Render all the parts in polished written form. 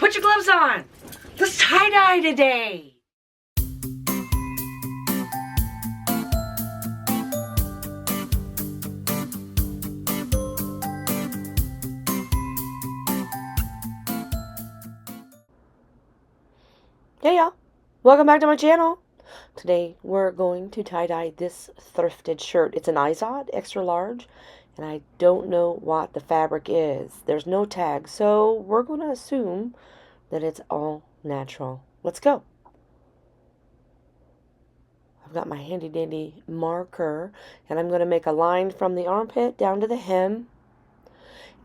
Put your gloves on. Let's tie-dye today. Hey y'all, welcome back to my channel. Today we're going to tie-dye this thrifted shirt. It's an IZOD, extra large, and I don't know what the fabric is. There's no tag, so we're going to assume that it's all natural. Let's go. I've got my handy dandy marker, and I'm going to make a line from the armpit down to the hem,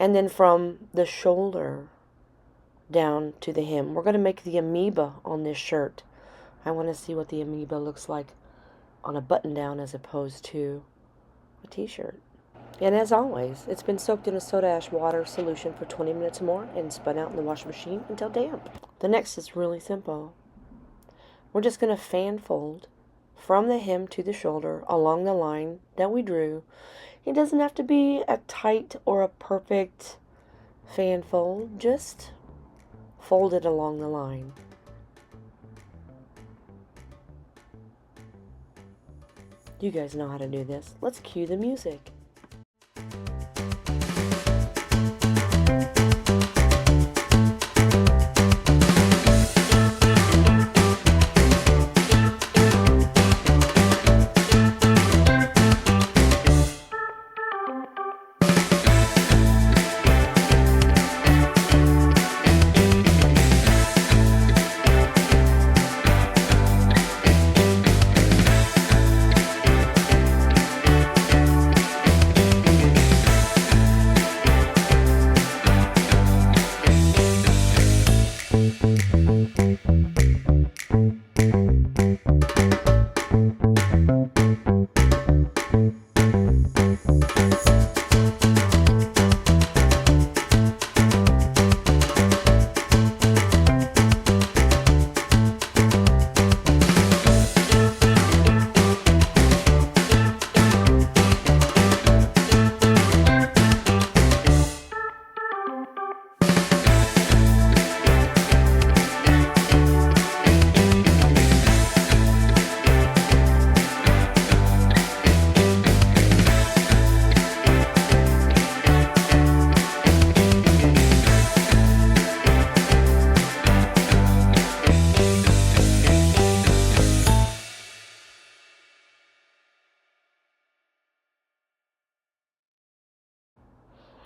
and then from the shoulder down to the hem. We're going to make the amoeba on this shirt. I want to see what the amoeba looks like on a button down as opposed to a t-shirt. And as always, it's been soaked in a soda ash water solution for 20 minutes or more and spun out in the washing machine until damp. The next is really simple. We're just going to fan fold from the hem to the shoulder along the line that we drew. It doesn't have to be a tight or a perfect fan fold, just fold it along the line. You guys know how to do this. Let's cue the music.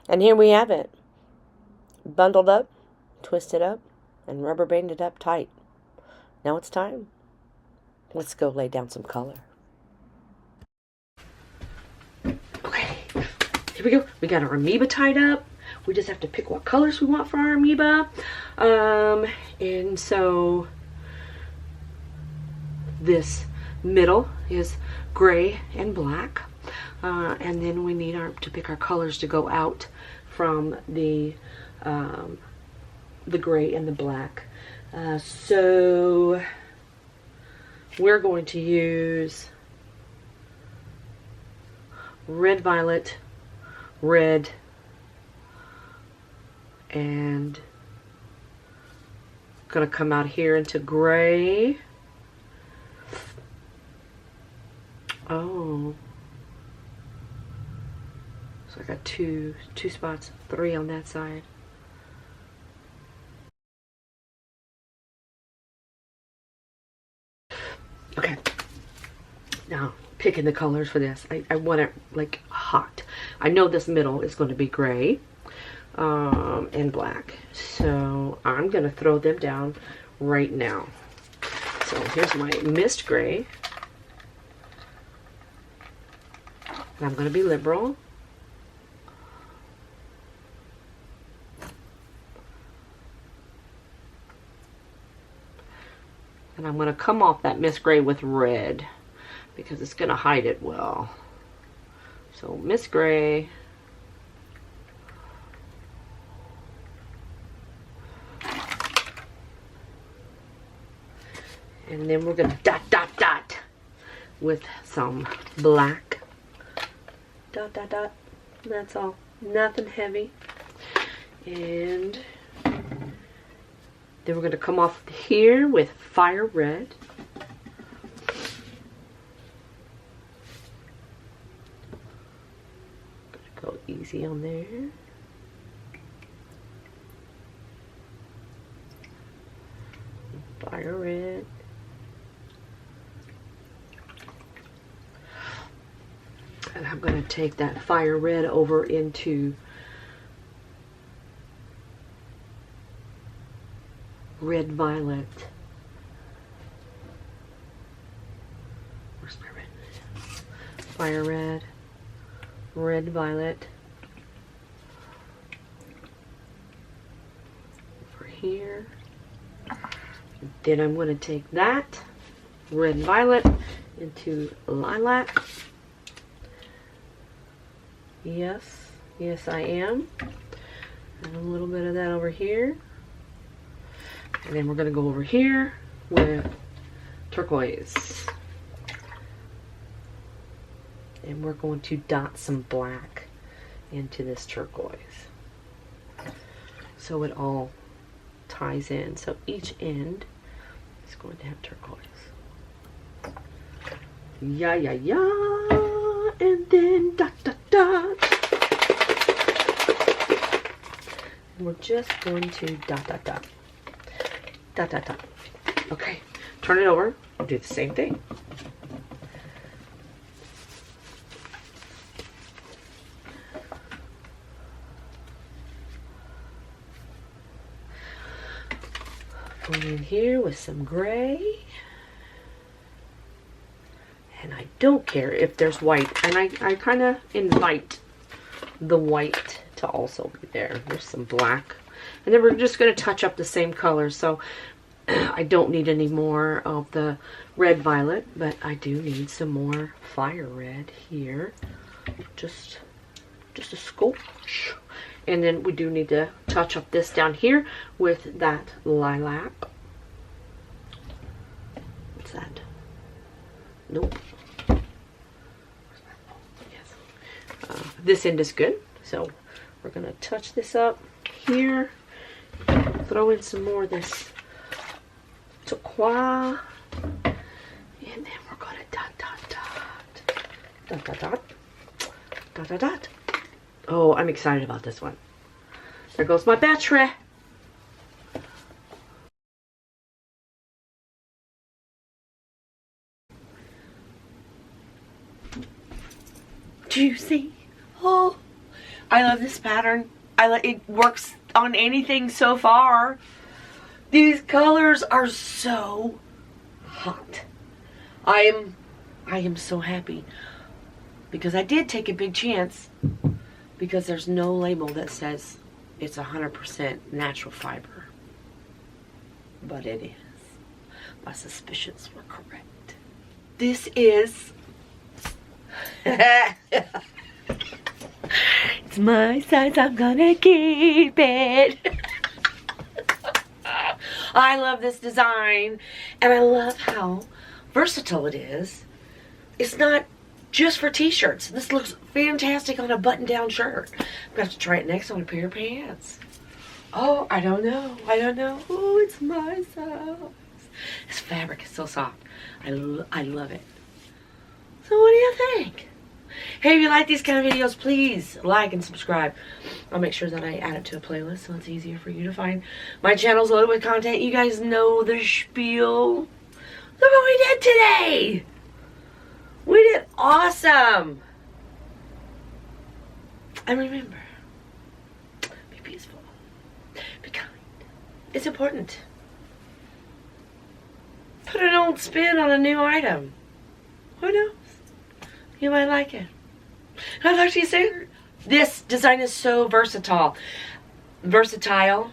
And here we have it, bundled up, twisted up, and rubber banded up tight. Now it's time. Let's go lay down some color. Okay, here we go. We got our amoeba tied up. We just have to pick what colors we want for our amoeba. And so this middle is gray and black. And then we need to pick our colors to go out from the gray and the black. So we're going to use red, violet, red, and gonna come out here into gray. Oh. So I got two spots, 3 on that side. Okay. Now, picking the colors for this. I want it like hot. I know this middle is going to be gray and black. So I'm going to throw them down right now. So here's my mist gray. And I'm going to be liberal. And I'm going to come off that mist gray with red because it's going to hide it well. So mist gray. And then we're going to dot, dot, dot with some black. Dot, dot, dot. That's all. Nothing heavy. And Then we're going to come off here with fire red. Go easy on there. Fire red. And I'm going to take that fire red over into red violet. Where's my red? Fire red, red violet. Over here. Then I'm going to take that red violet into lilac. Yes, yes I am. And a little bit of that over here. And then we're going to go over here with turquoise. And we're going to dot some black into this turquoise. So it all ties in. So each end is going to have turquoise. Yeah, yeah, yeah. And then dot, dot, dot. And we're just going to dot, dot, dot. Dot, dot, dot. Okay, turn it over. I'll do the same thing. Going in here with some gray. And I don't care if there's white. And I kind of invite the white to also be there. There's some black. And then we're just going to touch up the same color. So I don't need any more of the red violet. But I do need some more fire red here. Just a skosh. And then we do need to touch up this down here with that lilac. What's that? Nope. Yes. This end is good. So we're going to touch this up here. Throw in some more of this turquoise. And then we're going to dot, dot, dot. Dot, dot, dot. Dot, dot, dot. Oh, I'm excited about this one. There goes my battery. Do you see? Oh, I love this pattern. It works on anything so far. These colors are so hot. I am so happy because I did take a big chance because there's no label that says it's 100% natural fiber. But it is. My suspicions were correct. This is it's my size, I'm gonna keep it. I love this design and I love how versatile it is. It's not just for t-shirts. This looks fantastic on a button-down shirt. I'm gonna have to try it next on a pair of pants. Oh, I don't know. Oh, it's my size. This fabric is so soft. I love it. So what do you think? Hey, if you like these kind of videos, please like and subscribe. I'll make sure that I add it to a playlist so it's easier for you to find. My channel's loaded with content. You guys know the spiel. Look what we did today. We did awesome. And remember, be peaceful. Be kind. It's important. Put an old spin on a new item. Who knows? You might like it. I'll talk to you soon. This design is so versatile. Versatile.